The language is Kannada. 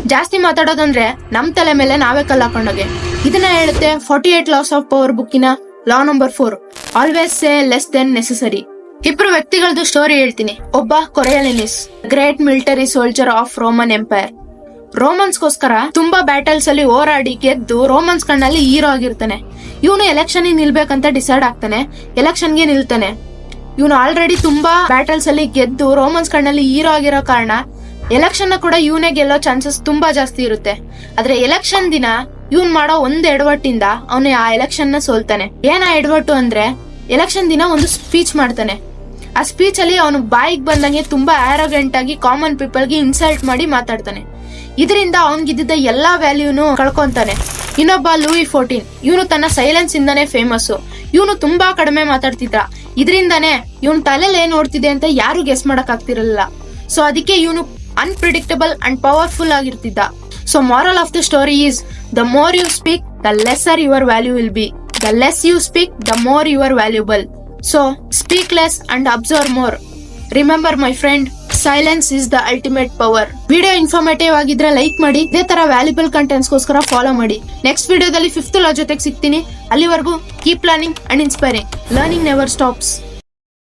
ಜಾಸ್ತಿ ಮಾತಾಡೋದಂದ್ರೆ ನಮ್ ತಲೆ ಮೇಲೆ ನಾವೇ ಕಲ್ಲು ಹಾಕೊಂಡೋಗೆ. ಇದನ್ನ ಹೇಳುತ್ತೆ 48 ಲಾಸ್ ಆಫ್ ಪವರ್ ಬುಕ್ಕಿನ law number 4, always say less than necessary. ಇಬ್ರು ವ್ಯಕ್ತಿಗಳದ್ದು ಸ್ಟೋರಿ ಹೇಳ್ತೀನಿ. ಒಬ್ಬ Coriolanus, great military soldier of Roman empire. ರೋಮನ್ಸ್ಗೋಸ್ಕರ ತುಂಬಾ ಬ್ಯಾಟಲ್ಸ್ ಅಲ್ಲಿ ಹೋರಾಡಿ ಗೆದ್ದು ರೋಮನ್ಸ್ ಕಣ್ಣಲ್ಲಿ ಹೀರೋ ಆಗಿರ್ತಾನೆ. ಇವನು ಎಲೆಕ್ಷನ್ ನಿಲ್ಬೇಕಂತ ಡಿಸೈಡ್ ಆಗ್ತಾನೆ, ಎಲೆಕ್ಷನ್ಗೆ ನಿಲ್ತಾನೆ. ಇವನು ಆಲ್ರೆಡಿ ತುಂಬಾ ಬ್ಯಾಟಲ್ಸ್ ಅಲ್ಲಿ ಗೆದ್ದು ರೋಮನ್ಸ್ ಕಣ್ಣಲ್ಲಿ ಹೀರೋ ಆಗಿರೋ ಕಾರಣ ಎಲೆಕ್ಷನ್ ಕೂಡ ಇವನೇ ಗೆಲ್ಲೋ ಚಾನ್ಸಸ್ ತುಂಬಾ ಜಾಸ್ತಿ ಇರುತ್ತೆ. ಆದ್ರೆ ಎಲೆಕ್ಷನ್ ದಿನ ಇವನ್ ಮಾಡೋ ಒಂದ್ ಎಡವಟ್ಟಿಂದ ಅವನು ಆ ಎಲೆಕ್ಷನ್ ನ ಸೋಲ್ತಾನೆ. ಏನ ಎಡವಟ್ಟು ಅಂದ್ರೆ, ಎಲೆಕ್ಷನ್ ದಿನ ಒಂದು ಸ್ಪೀಚ್ ಮಾಡ್ತಾನೆ. ಆ ಸ್ಪೀಚ್ ಅಲ್ಲಿ ಅವನು ಬಾಯಿಗೆ ಬಂದಂಗೆ ತುಂಬಾ ಆರೋಗೆಂಟ್ ಆಗಿ ಕಾಮನ್ ಪೀಪಲ್ ಗೆ ಇನ್ಸಲ್ಟ್ ಮಾಡಿ ಮಾತಾಡ್ತಾನೆ. ಇದರಿಂದ ಅವನ್ಗಿದ್ದ ಎಲ್ಲಾ ವ್ಯಾಲ್ಯೂನು ಕಳ್ಕೊಂತಾನೆ. ಇನ್ನೊಬ್ಬ ಲೂಯಿ 14, ಇವನು ತನ್ನ ಸೈಲೆನ್ಸ್ ಇಂದಾನೆ ಫೇಮಸ್. ಇವನು ತುಂಬಾ ಕಡಿಮೆ ಮಾತಾಡ್ತಿದ್ದ. ಇದರಿಂದಾನೆ ಇವನ್ ತಲೆಯಲ್ಲಿ ಏನ್ ಓಡ್ತಿದೆ ಅಂತ ಯಾರು ಗೆಸ್ ಮಾಡಕ್ ಆಗ್ತಿರಲಿಲ್ಲ. ಸೊ ಅದಕ್ಕೆ ಇವನು ಅನ್ಪ್ರಿಡಿಕ್ಟಬಲ್ ಅಂಡ್ ಪವರ್ಫುಲ್ ಆಗಿರ್ತಿದ್ದ. So moral of the story is, the more you speak, the lesser your value will be. The less you speak, the more you are valuable. So speak less and observe more. Remember my friend, silence is the ultimate power. Video informative ಆಗಿದ್ರೆ ಲೈಕ್ ಮಾಡಿ. ಇದೇ ತರ ವ್ಯಾಲ್ಯೂಬಲ್ ಕಂಟೆಂಟ್ಸ್ ಗೋಸ್ಕರ ಫಾಲೋ ಮಾಡಿ. ನೆಕ್ಸ್ಟ್ ವಿಡಿಯೋದಲ್ಲಿ 5th ಲಾ ಜೊತೆಗೆ ಸಿಗ್ತೀನಿ. ಅಲ್ಲಿವರೆಗೂ keep learning and inspiring. Learning never stops.